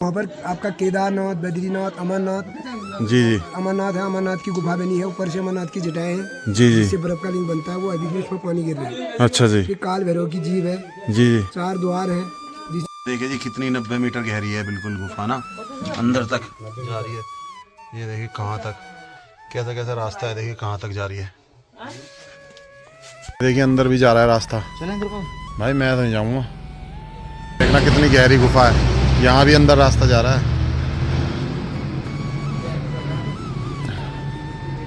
वहाँ पर आपका केदारनाथ, बद्रीनाथ, अमरनाथ। जी जी अमरनाथ है, अमरनाथ की गुफा बनी है, ऊपर से अमरनाथ की जटाएं हैं जी जी। जिससे बर्फ का लिंग बनता है। वो अभी भी उसमें पानी गिर रहा है। अच्छा जी। ये काल भैरव की जीव है। जी जी। 4 द्वार हैं। देखिए जी कितनी 90 मीटर गहरी है बिल्कुल गुफा ना, अंदर तक जा रही है। ये देखिए कहाँ तक, कैसा कैसा रास्ता है, देखिए कहाँ तक जा रही है। देखिए अंदर भी जा रहा है रास्ता। भाई मैं तो नहीं जाऊँगा, देखना कितनी गहरी गुफा है। यहाँ भी अंदर रास्ता जा रहा है।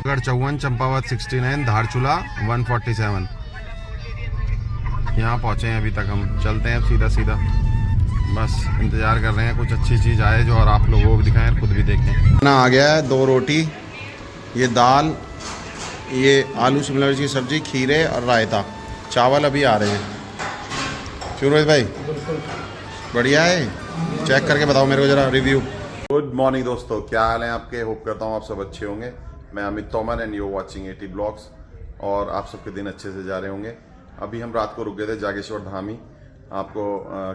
54, चंपावत 69, धारचूला 147। यहाँ पहुँचे हैं अभी तक हम। चलते हैं अब सीधा सीधा, बस इंतज़ार कर रहे हैं कुछ अच्छी चीज़ आए जो और आप लोगों को भी दिखाएं और खुद भी देखें। ना आ गया है 2 रोटी, ये दाल, ये आलू शिमला मिर्च की सब्ज़ी, खीरे और रायता। चावल अभी आ रहे हैं। क्यों रोहित भाई, बढ़िया है? चेक करके बताओ मेरे को ज़रा रिव्यू। गुड मॉर्निंग दोस्तों, क्या हाल है आपके? होप करता हूँ आप सब अच्छे होंगे। मैं Amit Tomar and you watching eighty blogs, और आप सबके दिन अच्छे से जा रहे होंगे। अभी हम रात को रुक गए थे जागेश्वर धाम ही आपको,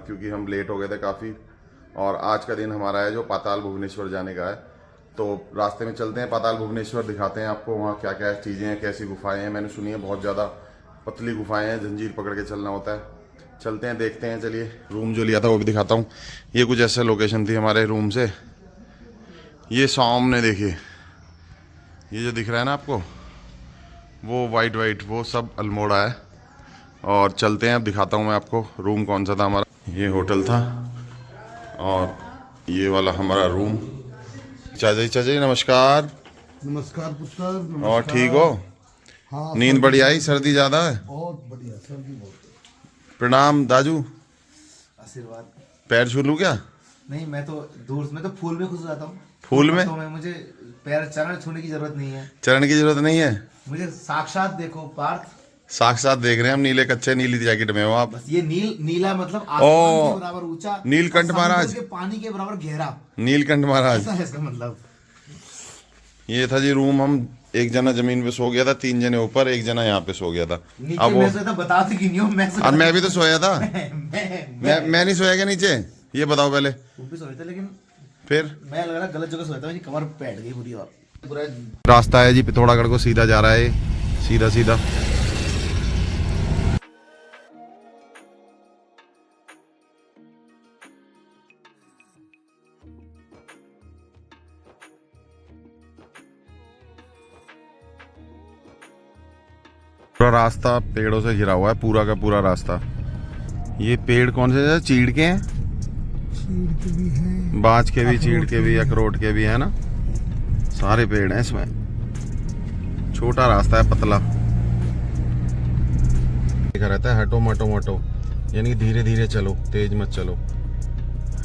क्योंकि हम लेट हो गए थे काफ़ी, और आज का दिन हमारा है जो पाताल भुवनेश्वर जाने का है। तो रास्ते में चलते हैं पाताल भुवनेश्वर, दिखाते हैं आपको वहाँ क्या क्या चीज़ें हैं, कैसी गुफाएं हैं। मैंने सुनी है बहुत ज़्यादा पतली गुफाएं हैं, जंजीर पकड़ के चलना होता है। चलते हैं देखते हैं। चलिए, रूम जो लिया था वो भी दिखाता हूँ। ये कुछ ऐसा लोकेशन थी हमारे रूम से। ये सामने देखिए, ये जो दिख रहा है ना आपको, वो वाइट वाइट, वो सब अल्मोड़ा है। और चलते हैं, अब दिखाता हूँ मैं आपको रूम कौन सा था हमारा। ये होटल था और ये वाला हमारा रूम। चाचा जी नमस्कार। नमस्कार पुत्र। और ठीक हो? हाँ, नींद बढ़िया आई? सर्दी ज़्यादा है? बहुत बढ़िया, सर्दी बहुत। प्रणाम दाजू। आशीर्वाद। पैर छू लूँ क्या? नहीं, मैं तो दूर से, मैं तो फूल में खुश रहता हूँ। फूल में? तो मैं, मुझे पैर चरण छूने की जरूरत नहीं है। चरण की जरूरत नहीं है? मुझे साक्षात देखो पार्थ। साक्षात देख रहे हैं हम, नीले कच्चे नीली जैकेट में हो आप। बस ये नीला मतलब आसमान के बराबर ऊंचा, नीलकंठ और महाराज समुद्र के पानी के बराबर गहरा। नीलकंठ महाराज, ऐसा है इसका मतलब। ये था जी रूम। हम एक जना जमीन पे सो गया था, 3 जने ऊपर, एक जना यहाँ पे सो गया था। नीचे अब वो, मैं सोया था, बता तो कि नहीं हूँ मैं सोया और था। मैं भी तो सोया था। मैं नहीं सोया क्या नीचे? ये बताओ पहले। वो भी सोया था, लेकिन फिर मैं लग रहा गलत जगह सोया था, मेरी कमर बैठ गई पूरी। और पूरा रास्ता है जी पिथौरागढ़ को सीधा जा रहा है, सीधा सीधा। पूरा रास्ता पेड़ों से घिरा हुआ है, पूरा का पूरा रास्ता। ये पेड़ कौन से हैं? चीड़ के हैं, चीड़ के भी हैं, बाँच के भी, चीड़ के भी, अखरोट के भी, है ना? सारे पेड़ हैं इसमें। छोटा रास्ता है, पतला। लिखा रहता है हटो मटो मटो, यानी धीरे धीरे चलो, तेज मत चलो।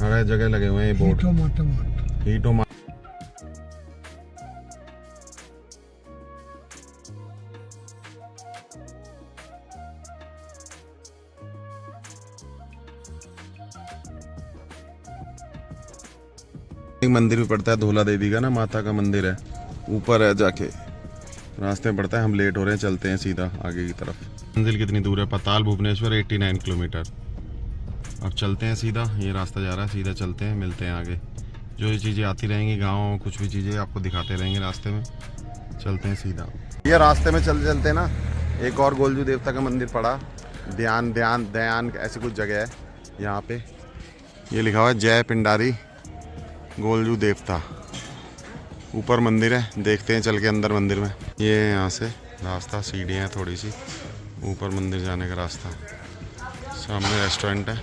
हर जगह लगे हुए हैं ये बोर्ड। हीटो मा एक मंदिर भी पड़ता है, धोला देवी का ना, माता का मंदिर है, ऊपर है जाके। रास्ते में पड़ता है। हम लेट हो रहे हैं, चलते हैं सीधा आगे की तरफ। मंजिल कितनी दूर है? पाताल भुवनेश्वर 89 किलोमीटर। अब चलते हैं सीधा, ये रास्ता जा रहा है, सीधा चलते हैं, मिलते हैं आगे। जो ये चीज़ें आती रहेंगी, गाँव कुछ भी चीज़ें आपको दिखाते रहेंगे रास्ते में। चलते हैं सीधा। ये रास्ते में चलते चलते ना एक और गोलजू देवता का मंदिर पड़ा, दयान ऐसी कुछ जगह है यहाँ पे। ये लिखा हुआ है जय पिंडारी गोलजू देवता। ऊपर मंदिर है, देखते हैं चल के अंदर मंदिर में। ये यहाँ से रास्ता, सीढ़ियाँ हैं थोड़ी सी, ऊपर मंदिर जाने का रास्ता। सामने रेस्टोरेंट है।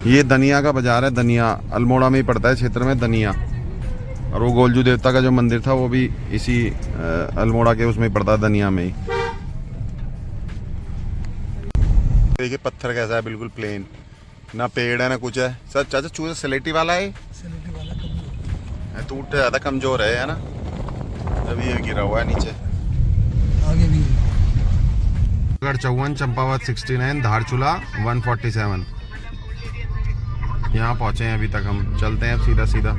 ये दनिया का बाजार है, दनिया अल्मोड़ा में ही पड़ता है क्षेत्र में, दनिया। और वो गोलजू देवता का जो मंदिर था वो भी इसी अल्मोड़ा के उसमें ही पड़ता है, दनिया में ही। देखिए पत्थर कैसा है, बिल्कुल प्लेन, ना पेड़ है ना कुछ है। सर चाचा चूजा स्लेटी वाला है, टूट ज़्यादा कमजोर है ना, अभी ये गिरा हुआ है नीचे। आगे भी 54, चंपावत 69, धारचूला 147। यहाँ पहुँचे हैं अभी तक हम। चलते हैं अब सीधा सीधा,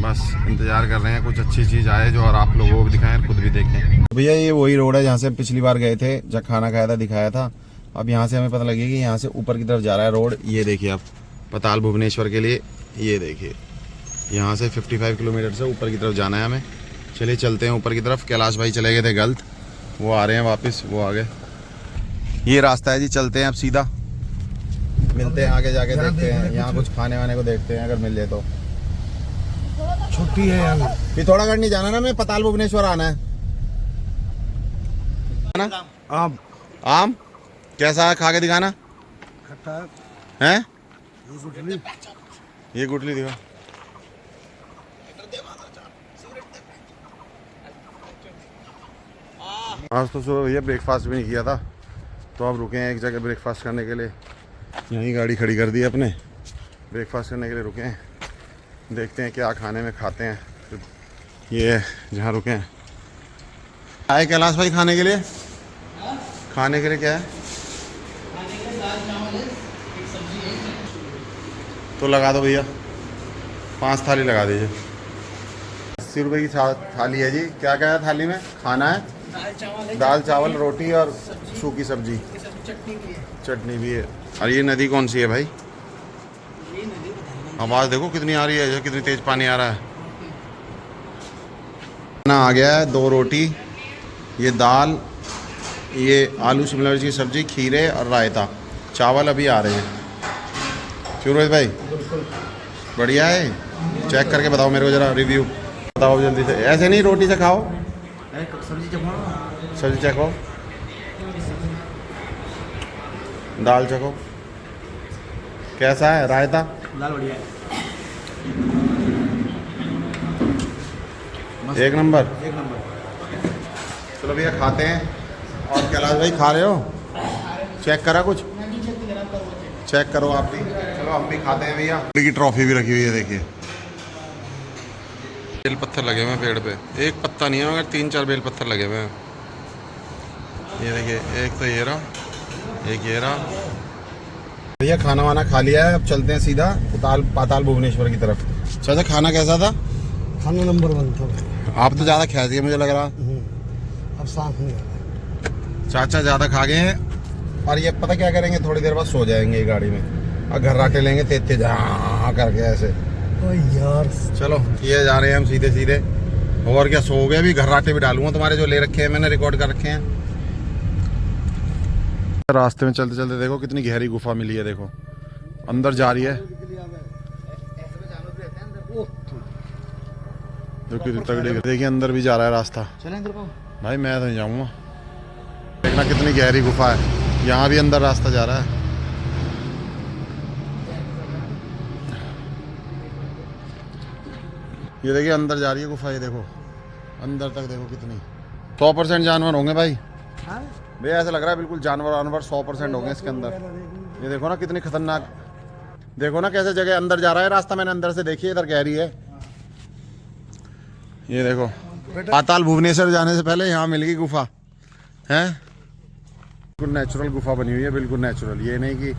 बस इंतज़ार कर रहे हैं कुछ अच्छी चीज़ आए जो और आप लोगों को भी दिखाएं और खुद भी देखें। भैया ये वही रोड है जहाँ से पिछली बार गए थे, जहाँ खाना खाया था, दिखाया था। अब यहाँ से हमें पता लगे कि यहाँ से ऊपर की तरफ जा रहा है रोड। ये देखिए आप, पाताल भुवनेश्वर के लिए ये देखिए, यहाँ से 55 किलोमीटर से ऊपर की तरफ जाना है हमें। चलिए चलते हैं ऊपर की तरफ। कैलाश भाई चले गए थे गलत, वो आ रहे हैं वापस, वो आ गए। ये रास्ता है जी, चलते हैं अब सीधा, मिलते हैं आगे जाके, देखते हैं यहाँ कुछ खाने वाने को देखते हैं अगर मिल जाए तो। छुट्टी है यहाँ। पिथौरागढ़ नहीं जाना ना, मैं पताल भुवनेश्वर आना है ना। आम आम कैसा है, खा के दिखाना खट्टा है। ये गुठली। ये गुठली दिखा। आज तो सुबह भैया ब्रेकफास्ट भी नहीं किया था, तो अब रुके हैं एक जगह ब्रेकफास्ट करने के लिए। यहीं गाड़ी खड़ी कर दी है अपने, ब्रेकफास्ट करने के लिए रुके हैं। देखते हैं क्या खाने में खाते हैं। ये जहाँ रुके हैं आए कैलाश भाई खाने के लिए। खाने के लिए क्या है? तो लगा दो भैया, 5 थाली लगा दीजिए। 80 रुपये की थाली है जी। क्या क्या है थाली में? खाना है दाल चावल रोटी और सूखी सब्जी, चटनी भी है। और ये नदी कौन सी है भाई? आवाज़ देखो कितनी आ रही है, कितनी तेज पानी आ रहा है। खाना आ गया है, 2 रोटी, ये दाल, ये आलू शिमला मिर्च की सब्जी, खीरे और रायता। चावल अभी आ रहे हैं। क्यों रोहित भाई, बढ़िया है? चेक करके बताओ मेरे को ज़रा, रिव्यू बताओ जल्दी से। ऐसे नहीं, रोटी से खाओ, सब्जी चखो, सब्जी चखो, दाल चखो। कैसा है रायता? दाल बढ़िया है, एक नंबर। एक नंबर। चलो भैया खाते हैं। और कैलाश भाई खा रहे हो? चेक करा कुछ? चेक करो आप भी। चलो हम भी खाते हैं भैया। की ट्रॉफी भी रखी हुई है देखिए। बेल पत्थर लगे हुए हैं पेड़ पे, एक पत्ता नहीं है मगर 3-4 बेल पत्थर लगे हुए हैं। ये देखिए, एक तो ये रहा, एक ये रहा। भैया खाना वाना खा लिया है, अब चलते हैं सीधा पाताल भुवनेश्वर की तरफ। चाचा खाना कैसा था? खाना नंबर 1 था। आप तो ज़्यादा खा दिए मुझे लग रहा। अब सांस नहीं आ रहा। चाचा ज़्यादा खा गए हैं। और ये पता क्या करेंगे, थोड़ी देर बाद सो जाएंगे ये गाड़ी में, और घर्राटे लेंगे तेज तेज करके ऐसे। ओ यार, चलो ये जा रहे हैं हम सीधे सीधे। और क्या, सो गए? भी घर्राटे भी डालूंगा तुम्हारे जो ले रखे हैं मैंने, रिकॉर्ड कर रखे हैं। रास्ते में चलते चलते देखो कितनी गहरी गुफा मिली है, देखो अंदर जा रही है। देखिए अंदर भी जा रहा है रास्ता। चलें इधर को भाई मैं तो नहीं जाऊँगा। देखना कितनी गहरी गुफा है, यहाँ भी अंदर रास्ता जा रहा है। ये देखिए अंदर जा रही है गुफा, ये देखो अंदर तक देखो कितनी। 100% जानवर होंगे भाई। भैया ऐसा लग रहा है बिल्कुल जानवर 100% होंगे इसके अंदर। ये देखो ना कितनी खतरनाक, देखो ना कैसे जगह अंदर जा रहा है रास्ता। मैंने अंदर से देखी है, इधर गहरी है। ये देखो पाताल भुवनेश्वर जाने से पहले यहाँ मिल गई गुफा है। बिल्कुल नेचुरल गुफा बनी हुई है, बिल्कुल नेचुरल, ये नहीं कि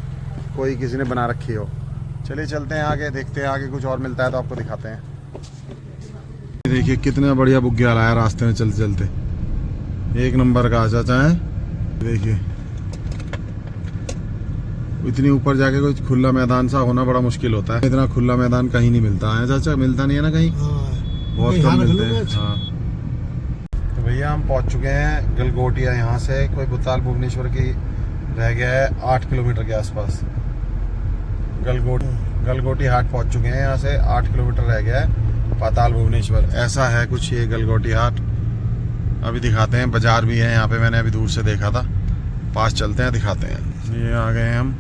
कोई किसी ने बना रखी हो। चलिए चलते हैं आगे, देखते हैं आगे कुछ और मिलता है तो आपको दिखाते हैं। देखिए कितना बढ़िया बुग्याल आया रास्ते में चलते चलते, एक नंबर का चाचा है। देखिए इतनी ऊपर जाके कोई खुला मैदान सा होना बड़ा मुश्किल होता है। इतना खुला मैदान कहीं नहीं मिलता है चाचा, मिलता नहीं है ना कहीं, बहुत कम मिलते हैं। हाँ तो भैया हम पहुंच चुके हैं गलगोटिया। यहाँ से कोई पाताल भुवनेश्वर की रह गया है 8 किलोमीटर के आसपास। गलगोटी हाट पहुंच चुके हैं। यहाँ से 8 किलोमीटर रह गया है पाताल भुवनेश्वर। ऐसा है कुछ ये गलगोटी हाट। अभी दिखाते हैं, बाजार भी है यहाँ पे, मैंने अभी दूर से देखा था। पास चलते हैं दिखाते हैं। ये आ गए हम,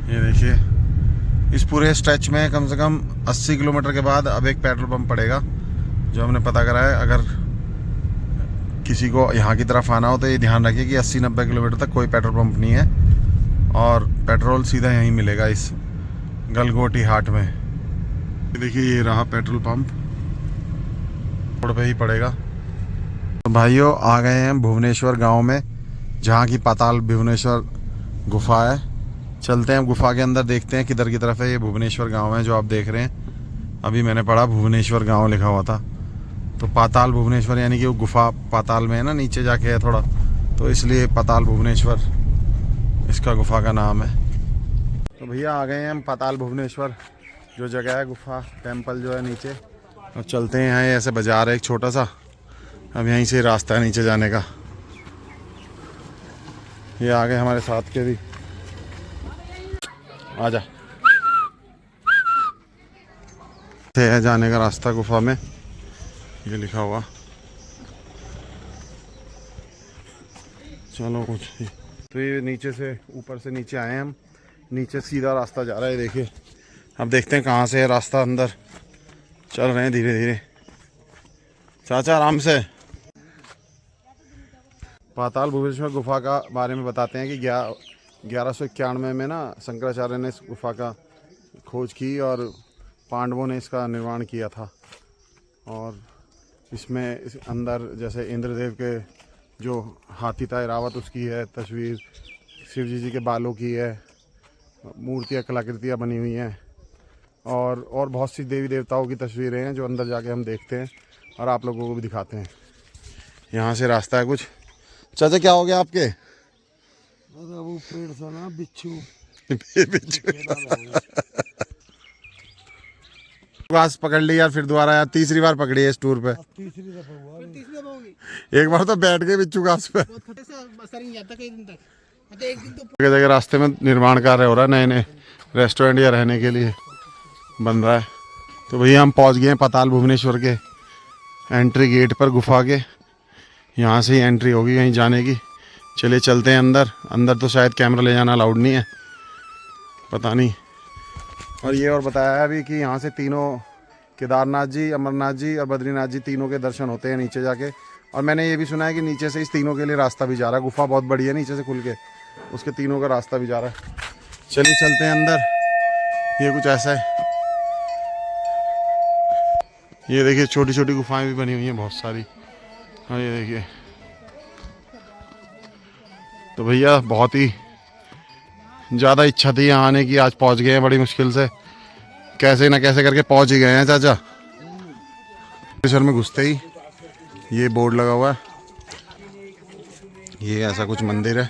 ये देखिए इस पूरे स्ट्रेच में कम से कम 80 किलोमीटर के बाद अब एक पेट्रोल पंप पड़ेगा, जो हमने पता करा है। अगर किसी को यहाँ की तरफ आना हो तो ये ध्यान रखिए कि 80-90 किलोमीटर तक कोई पेट्रोल पंप नहीं है, और पेट्रोल सीधा यहीं मिलेगा इस गलगोटी हाट में। देखिए ये रहा पेट्रोल पंप, रोड पे ही पड़ेगा। तो भाइयों आ गए हैं भुवनेश्वर गांव में, जहाँ की पाताल भुवनेश्वर गुफा है। चलते हैं गुफा के अंदर, देखते हैं किधर की तरफ है। ये भुवनेश्वर गांव है जो आप देख रहे हैं। अभी मैंने पढ़ा भुवनेश्वर गांव लिखा हुआ था, तो पाताल भुवनेश्वर यानी कि वो गुफा पाताल में है ना, नीचे जाके है थोड़ा, तो इसलिए पाताल भुवनेश्वर इसका गुफा का नाम है। तो भैया आ गए हैं हम पाताल भुवनेश्वर, जो जगह है गुफा टेम्पल जो है नीचे। अब चलते हैं, यहाँ ऐसे बाजार है एक छोटा सा, अब यहीं से रास्ता है नीचे जाने का। ये आ गए हमारे साथ के भी, आजा। है जाने का रास्ता गुफा में, ये लिखा हुआ। चलो कुछ ही तो ये नीचे से ऊपर से नीचे आए हैं हम, नीचे सीधा रास्ता जा रहा है, देखिए। अब देखते हैं कहाँ से है रास्ता, अंदर चल रहे हैं धीरे धीरे। चाचा आराम से। पाताल भुवनेश्वर गुफा का बारे में बताते हैं कि 1191 में ना शंकराचार्य ने इस गुफा का खोज की और पांडवों ने इसका निर्माण किया था। और इसमें इस अंदर जैसे इंद्रदेव के जो हाथी था ऐरावत, उसकी है तस्वीर, शिव जी के बालों की है, मूर्तियाँ कलाकृतियाँ बनी हुई हैं, और बहुत सी देवी देवताओं की तस्वीरें हैं जो अंदर जाके हम देखते हैं और आप लोगों को भी दिखाते हैं। यहाँ से रास्ता है कुछ। चाचा क्या हो गया आपके? वो पेड़ था ना, बिच्छू घास पकड़ ली यार, फिर दोबारा यार तीसरी बार पकड़ी है इस टूर पे। तीसरी दफा हुआ। एक बार तो बैठ गए बिच्छू घास पे। जगह जगह रास्ते में निर्माण कार्य हो रहा है, नए नए रेस्टोरेंट या रहने के लिए बन रहा है। तो भैया हम पहुंच गए हैं पाताल भुवनेश्वर के एंट्री गेट पर गुफा के। यहाँ से ही एंट्री होगी कहीं जाने की। चलिए चलते हैं अंदर। अंदर तो शायद कैमरा ले जाना अलाउड नहीं है, पता नहीं। और ये और बताया है अभी कि यहाँ से तीनों केदारनाथ जी, अमरनाथ जी और बद्रीनाथ जी तीनों के दर्शन होते हैं नीचे जाके। और मैंने ये भी सुना है कि नीचे से इस तीनों के लिए रास्ता भी जा रहा है। गुफा बहुत बड़ी है, नीचे से खुल के उसके तीनों का रास्ता भी जा रहा है। चलिए चलते हैं अंदर। ये कुछ ऐसा है, ये देखिए छोटी छोटी गुफाएं भी बनी हुई हैं बहुत सारी। हाँ ये देखिए। तो भैया बहुत ही ज़्यादा इच्छा थी यहाँ आने की, आज पहुँच गए हैं बड़ी मुश्किल से, कैसे ना कैसे करके पहुँच ही गए हैं चाचा। शहर में घुसते ही ये बोर्ड लगा हुआ है, ये ऐसा कुछ मंदिर है।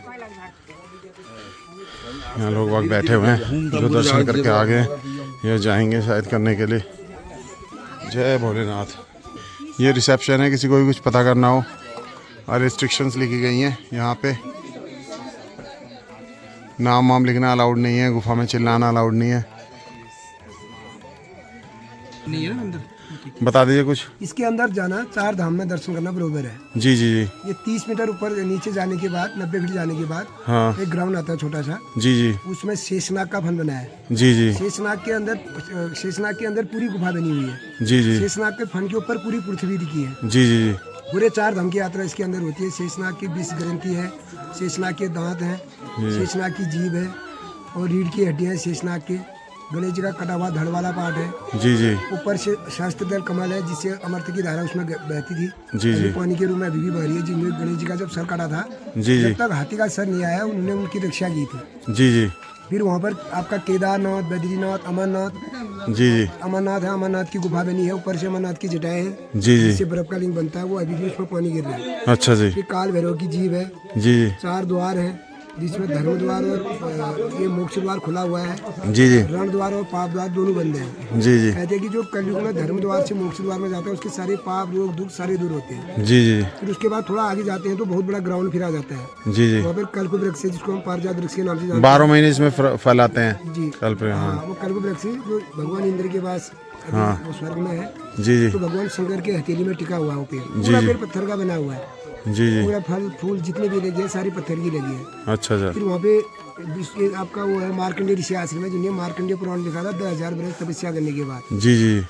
यहाँ लोग वक्त बैठे हुए हैं जो दर्शन करके आ गए, ये जाएंगे शायद करने के लिए। जय भोलेनाथ। ये रिसेप्शन है, किसी को भी कुछ पता करना हो। और रिस्ट्रिक्शंस लिखी गई हैं यहाँ पे, नाम वाम लिखना अलाउड नहीं है, गुफा में चिल्लाना अलाउड नहीं है। नहीं है ना अंदर। बता दीजिए कुछ। इसके अंदर जाना, 4 धाम में दर्शन करना बरोबर है। जी जी जी। ये 30 मीटर ऊपर नीचे जाने के बाद, 90 फीट जाने के बाद हाँ एक ग्राउंड आता है छोटा सा। जी जी। उसमें शेषनाग का फन बना है। जी जी। शेषनाग के अंदर पूरी गुफा बनी हुई है। जी जी। शेषनाग के फन के ऊपर पूरी पृथ्वी की है। जी जी जी। पूरे 4 धाम की यात्रा इसके अंदर होती है। शेषनाग की 20 ग्रंथि है, शेषनाग के दांत हैं, शेषनाग की जीभ है और रीढ़ की हड्डियां हैं शेषनाग के। गणेश जी का कटा हुआ धड़ वाला पार्ट है। जी जी। ऊपर से शास्त्रदल कमल है, जिससे अमृत की धारा उसमें बहती थी। जी जी। पानी के रूप में अभी भी बह रही है। जिन्होंने गणेश जी का जब सर काटा था, जी जी। जब तक हाथी का सर नहीं आया उन्होंने उनकी रक्षा की थी। जी जी। फिर वहाँ पर आपका केदारनाथ, बद्रीनाथ, अमरनाथ। जी जी। अमरनाथ है, अमरनाथ की गुफा बनी है, ऊपर से अमरनाथ की जटाएं हैं, जी जी। जिससे बर्फ का लिंग बनता है, वो अभी भी उसमें पानी गिर रहा है। अच्छा जी। फिर काल भैरव की जीभ है। जी जी। 4 द्वार है, जिसमें धर्म द्वार और ये मोक्ष द्वार खुला हुआ है। जी जी। रण द्वार और पाप द्वार दोनों बंद हैं। जी जी। कहते हैं कि जो कलयुग में धर्म द्वार से मोक्ष द्वार में जाता है, उसके सारे पाप रोग दुख सारे दूर होते हैं। जी जी। फिर उसके बाद थोड़ा आगे जाते हैं तो बहुत बड़ा ग्राउंड फिर आ जाता है। जी जी। वहाँ पर कल्प वृक्ष है, जिसको हम पारिजात वृक्ष के नाम से जानते 12 महीने इसमें फल आते हैं। हैं। जी कल्प। हाँ, वो कल्प वृक्ष है जो भगवान इंद्र के पास वो स्वर्ग में है। जी जी। तो भगवान शंकर के हथेली में टिका हुआ है वो पेड़। जी पूरा जी। पेड़ पत्थर का बना हुआ है। जी जी। पूरा फल फूल जितने भी लगे हैं सारी पत्थर की लगी है। अच्छा अच्छा। फिर वहाँ पे आपका वो है मार्कंडेय ऋषि आश्रम है, जिन्हें मार्कंडेय पुराण लिखा था 2000 वर्ष तपस्या करने के बाद। जी जी।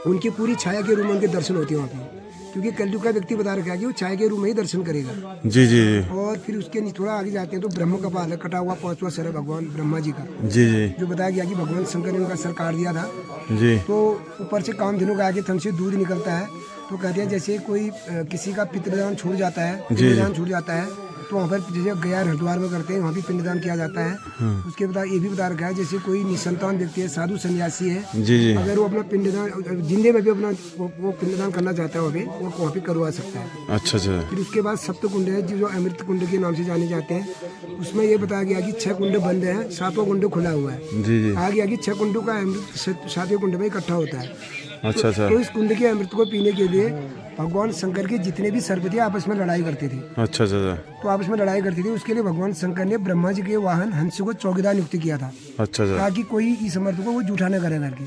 उनकी पूरी छाया के रूप में उनके दर्शन होते हैं वहाँ पे, क्योंकि कलयुग का व्यक्ति बता रखा है कि वो छाया के रूप में ही दर्शन करेगा। जी जी। और फिर उसके थोड़ा आगे जाते हैं तो ब्रह्म का पाल है, कटा हुआ 5वां सर है भगवान ब्रह्मा जी का, जी जी। जो बताया गया कि भगवान शंकर ने उनका सर काट दिया था। जी। तो ऊपर से कामधेनु का आगे थन से दूध निकलता है। तो कहते हैं जैसे कोई किसी का पितृदान छूट जाता है, पितृदान छूट जाता है, तो वहाँ पर जैसे गया हरिद्वार में करते हैं, वहाँ भी पिंडदान किया जाता है। उसके बाद ये भी बता रखा है, जैसे कोई निसंतान व्यक्ति है, साधु सन्यासी है, जी जी। अगर वो अपना पिंडदान जिंदे में भी अपना वो पिंडदान करना चाहता है, वो वहाँ पे करवा सकता है। अच्छा अच्छा। फिर उसके बाद सप्त कुंड है जो अमृत कुंड के नाम से जाने जाते हैं। उसमें ये बताया गया कि 6 कुंड बंद है, 7वां कुंड खुला हुआ है। जी जी। कहा गया कि 6 कुंडों का अमृत 7वें कुंड में इकट्ठा होता है। अच्छा अच्छा। तो इस कुंड के अमृत को पीने के लिए भगवान शंकर के जितने भी सर्प थे आपस में लड़ाई करते थे। अच्छा अच्छा। तो आपस में लड़ाई करती थी, उसके लिए भगवान शंकर ने ब्रह्मा जी के वाहन हंस को चौकीदार नियुक्त किया था, अच्छा अच्छा। ताकि कोई इस अमृत को वो जूठा न करे करके।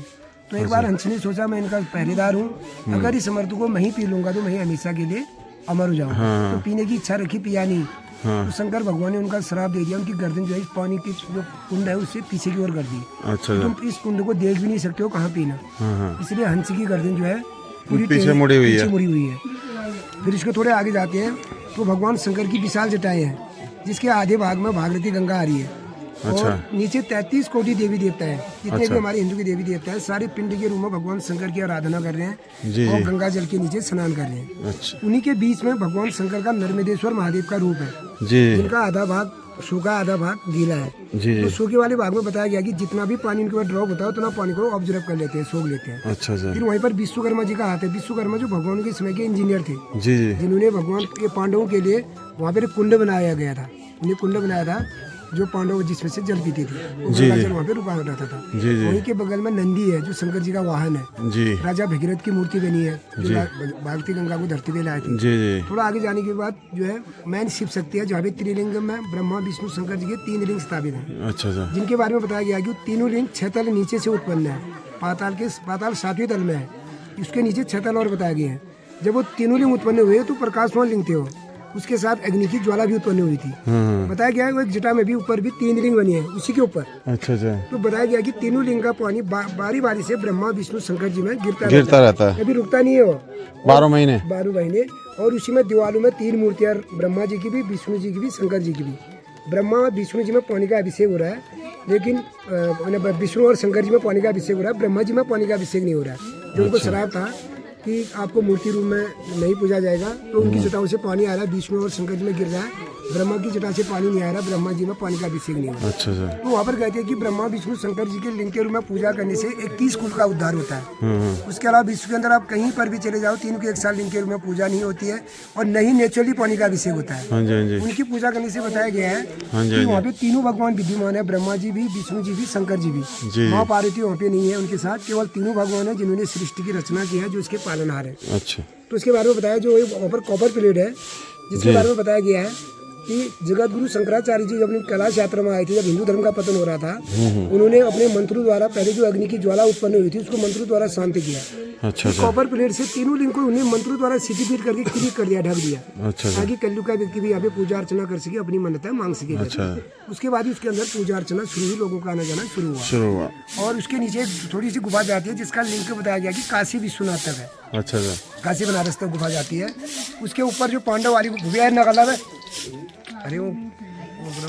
तो एक बार हंस ने सोचा मैं इनका पहरेदार हूँ, अगर इस अमृत को मैं ही पी लूंगा तो मैं हमेशा के लिए अमर हो जाऊंगा। तो पीने की इच्छा रखी, पिया नहीं। तो शंकर भगवान ने उनका श्राप दे दिया, उनकी गर्दन जो है इस पानी की जो कुंड है उससे पीछे की ओर कर दी। अच्छा। तुम इस कुंड को देख भी नहीं सकते हो कहाँ पीना, इसलिए हंस की गर्दन जो है पूरी पीछे मुड़ी हुई है। मुड़ी हुई है। फिर इसको थोड़े आगे जाते हैं तो भगवान शंकर की विशाल जटाएं हैं, जिसके आधे भाग में भागीरथी गंगा आ रही है। अच्छा। और नीचे 33 कोटि देवी देवता है, जितने भी हमारे हिंदू के देवी देवता है, सारे पिंड के रूप में भगवान शंकर की आराधना कर रहे हैं जी और जी। गंगा जल के नीचे स्नान कर रहे हैं। अच्छा। उन्हीं के बीच में भगवान शंकर का नर्मदेश्वर महादेव का रूप है, जी जिनका आधा भाग सूखा आधा भाग गीला है। जी। तो सूखे वाले भाग में बताया गया कि जितना भी पानी उनके ऊपर ड्रॉप होता है उतना पानी को ऑब्जर्व कर लेते हैं, सोख लेते हैं। अच्छा अच्छा। फिर वहीं पर विश्वकर्मा जी का हाथ है। विश्वकर्मा जो भगवान के समय के इंजीनियर थे, जी जी। जिन्होंने भगवान के पांडवों के लिए वहाँ पर एक कुंड बनाया गया था। उन्हें कुंड बनाया था जो पांडव जिसमें से जल पीते थे, वो जी, गंगा जी। जल वहाँ पे रुका रहता था। जी जी। वहीं के बगल में नंदी है जो शंकर जी का वाहन है। जी राजा भगीरथ की मूर्ति बनी है जो भागती गंगा को धरती पे लाए थे। जी जी। थोड़ा आगे जाने के बाद जो है मैन शिव शक्ति है, जहाँ पे त्रिलिंगम में ब्रह्मा विष्णु शंकर जी के 3 लिंग स्थापित हैं, अच्छा अच्छा। जिनके बारे में बताया गया कि तीनों लिंग 6 तल नीचे से उत्पन्न है। पाताल 7वें तल में है, उसके नीचे 6 तल और बताए गए हैं। जब वो तीनों लिंग उत्पन्न हुए तो प्रकाशवान लिंग थे वो, उसके साथ अग्नि की ज्वाला भी उत्पन्न हुई थी। बताया गया है वो एक जटा में भी ऊपर भी 3 लिंग बनी है उसी के ऊपर। अच्छा अच्छा। तो बताया गया कि तीनों लिंग का पानी बारी बारी से ब्रह्मा विष्णु शंकर जी में गिरता रहता है। कभी रुकता नहीं है वो 12 महीने। 12 महीने। और उसी में दीवारों में 3 मूर्तियां, ब्रह्मा जी की भी, विष्णु जी की भी, शंकर जी की भी। ब्रह्मा विष्णु जी में पानी का अभिषेक हो रहा है, लेकिन विष्णु और शंकर जी में पानी का अभिषेक हो रहा है, ब्रह्मा जी में पानी का अभिषेक नहीं हो रहा है। जो उनको श्राप था कि आपको मूर्ति रूप में नहीं पूजा जाएगा, तो उनकी जटाओं से पानी आ रहा है, विष्णु और शंकर जी में गिर रहा है, ब्रह्मा की जटा से पानी नहीं आ रहा, ब्रह्मा जी में पानी का अभिषेक नहीं हो रहा। अच्छा अच्छा। तो वहाँ पर कहते हैं कि ब्रह्मा विष्णु शंकर जी के लिंग के रूप में पूजा करने से 21 कुल का उद्धार होता है। उसके अलावा विश्व के अंदर आप कहीं पर भी चले जाओ, तीनों के एक साल लिंग के रूप में पूजा नहीं होती है और नहीं नेचुरली पानी का अभिषेक होता है। हाँ जी हाँ जी। उनकी पूजा करने से बताया गया है हाँ जी, कि वहाँ पे तीनों भगवान विद्यमान है, ब्रह्मा जी भी, विष्णु जी भी, शंकर जी भी। माँ पार्वती वहाँ पे नहीं है उनके साथ, केवल तीनों भगवान है जिन्होंने सृष्टि की रचना की है, जो इसके पालनहार है। अच्छा। तो इसके बारे में बताया, जो वहाँ पर कॉपर प्लेट है जिसके बारे में बताया गया है कि जगत गुरु शंकराचार्य जी जब अपनी कैलाश यात्रा में आए थे, जब हिंदू धर्म का पतन हो रहा था, उन्होंने अपने मंत्रों द्वारा पहले जो अग्नि की ज्वाला उत्पन्न हुई थी उसको मंत्रों द्वारा शांत किया। अच्छा अच्छा। कॉपर प्लेट से तीनों लिंग को उन्हें मंत्रों द्वारा सिटी पीट करके क्लिक कर दिया, ढक दिया, अच्छा ताकि कलयुग का व्यक्ति भी यहाँ पे पूजा अर्चना कर सके, अपनी मन्नतें मांग सके। अच्छा। उसके बाद ही उसके अंदर पूजा अर्चना शुरू हुई, लोगों का आना जाना शुरू हुआ। और उसके नीचे एक थोड़ी सी गुफा जाती है जिसका लिंक बताया गया कि काशी विश्वनाथ तक है। अच्छा अच्छा। काशी बनारस तक गुफा जाती है। उसके ऊपर जो पांडव वाली गुफा है नगला है, अरे वो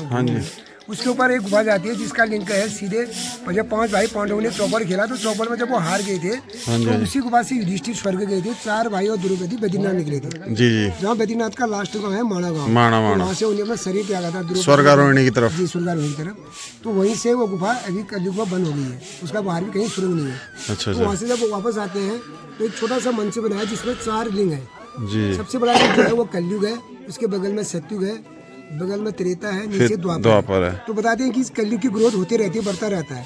हाँ जी। उसके ऊपर एक गुफा जाती है जिसका लिंक है सीधे, जब 5 भाई पांडवों ने चौपड़ खेला तो चौपड़ में जब वो हार गए थे तो उसी गुफा से युधिष्ठिर स्वर्ग गए थे। 4 भाई और द्रौपदी बद्रीनाथ निकले थे। जी जी। जहाँ बद्रीनाथ का लास्ट गाँव है माणा गाँव, माणा वहाँ से उन्हें अपना शरीर त्यागा था स्वर्गारोहिणी की तरफ। जी, स्वर्गारोहिणी की तरफ। तो वहीं से वो गुफा अभी कलयुग में बंद हो गई है, उसका बाहर भी कहीं सुरंग नहीं है। अच्छा तो वहाँ से जब वो वापस आते हैं तो एक छोटा सा मंच बनाया जिसमें 4 लिंग है। जी। सबसे बड़ा लिंग जो है वो कलयुग है, उसके बगल में सतयुग है, बगल में त्रेता है, नीचे द्वापर है। तो बताते हैं कि इस कलयुग की ग्रोथ होती रहती है, बढ़ता रहता है।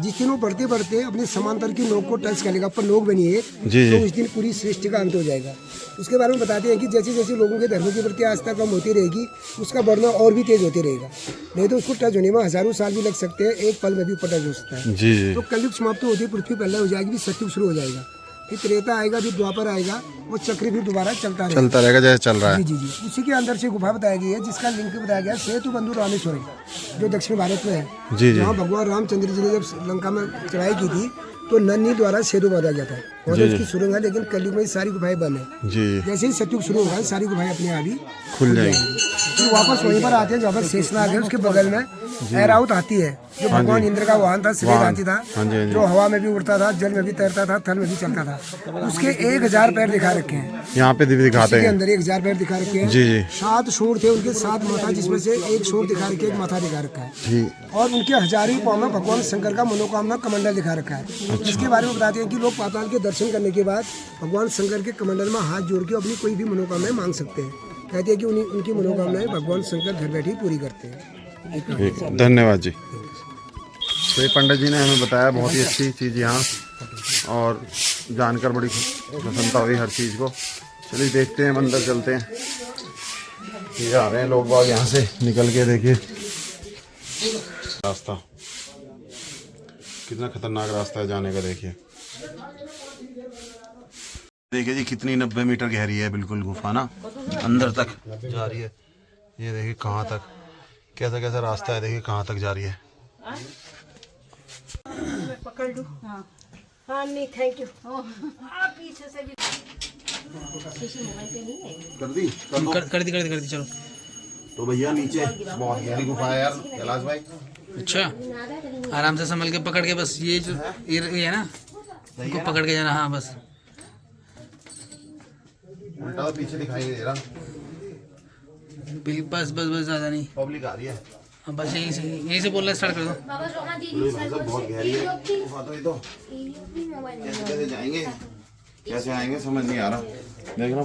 जिस दिन वो बढ़ते बढ़ते अपने समांतर की नोक को टच करेगा, ऊपर नोक बनी है, तो उस दिन पूरी सृष्टि का अंत हो जाएगा। उसके बारे में बताते हैं कि जैसे जैसे लोगों के धर्म के प्रति आस्था कम होती रहेगी, उसका बढ़ना और भी तेज होते रहेगा। नहीं तो उसको टच होने में हजारों साल भी लग सकते हैं, एक पल में भी ऊपर टच हो सकता है। जी। तो कलयुग समाप्त होती है, पृथ्वी पहले हो जाएगी, फिर सतयुग शुरू हो जाएगा, फिर त्रेता आएगा, फिर द्वापर आएगा, वो चक्र भी दोबारा चलता रहेगा जैसे चल रहा है। जी जी जी। उसी के अंदर से गुफा बताई गई है जिसका लिंक बताया गया सेतु बंधु रामेश्वरम, जो दक्षिण भारत में है। जी जी। जहाँ भगवान रामचंद्र जी ने जब लंका में चढ़ाई की थी तो नन्ही द्वारा सेतु बांधा गया था, बहुत इसकी सुरंग है, लेकिन कलयुग में सारी गुफाएं बंद है। जी जैसे ही सतयुग शुरू होगा सारी गुफाएं अपने आप ही खुल जाएगी। फिर वापस वहीं पर आते हैं जहाँ पर शेषनाग है, उसके बगल में ऐरावत हाथी है जो भगवान इंद्र का वाहन था, श्वेत हाथी था, जो हवा में भी उड़ता था, जल में भी तैरता था, थल में भी चलता था। उसके 1000 पैर दिखा रखे हैं यहाँ पे भी दिखाते के हैं। अंदर 1000 पैर दिखा रखे हैं। जी जी 7 सूंड थे उनके, 7 माथा, जिसमें से एक सूंड दिखा रखी है, एक माथा दिखा रखा है। जी और उनके 1000 पाँव में भगवान शंकर का मनोकामना कमंडल दिखा रखा है। इसके बारे में बताते हैं कि लोग पाताल के दर्शन करने के बाद भगवान शंकर के कमंडल में हाथ जोड़ के अपनी कोई भी मनोकामनाएं मांग सकते हैं। कहते हैं कि उनकी मनोकामनाएं भगवान शंकर घर बैठे ही पूरी करते हैं। धन्यवाद जी। तो ये पंडित जी ने हमें बताया बहुत ही अच्छी चीज़ यहाँ, और जानकर बड़ी प्रसन्नता हुई हर चीज़ को। चलिए देखते हैं, अंदर चलते हैं। ये आ रहे हैं लोग बाग यहाँ से निकल के, देखिए रास्ता कितना खतरनाक रास्ता है जाने का। देखिए देखिए जी कितनी 90 मीटर गहरी है बिल्कुल गुफा ना, अंदर तक जा रही है। ये देखिए कहाँ तक, कैसा कैसा रास्ता है, देखिए कहाँ तक जा रही है। पकड़ लूं। हाँ हाँ नहीं थैंक यू। आप पीछे से भी कर दी चलो। तो भैया नीचे बहुत गहरी गुफा है यार कैलाश भाई। अच्छा आराम से संभल के पकड़ के, बस ये जो ये है ना, उनको पकड़ के जाना। हाँ बस उल्टा तो पीछे दिखाई नहीं दे रहा। बस बस बस ज़्यादा नहीं, पब्लिक आ रही है। हाँ बस यहीं से बोलना स्टार्ट कर दो। बहुत गहरी है गुफा तो। ये तो कैसे जाएंगे, कैसे आएंगे समझ नहीं आ रहा। देख रहा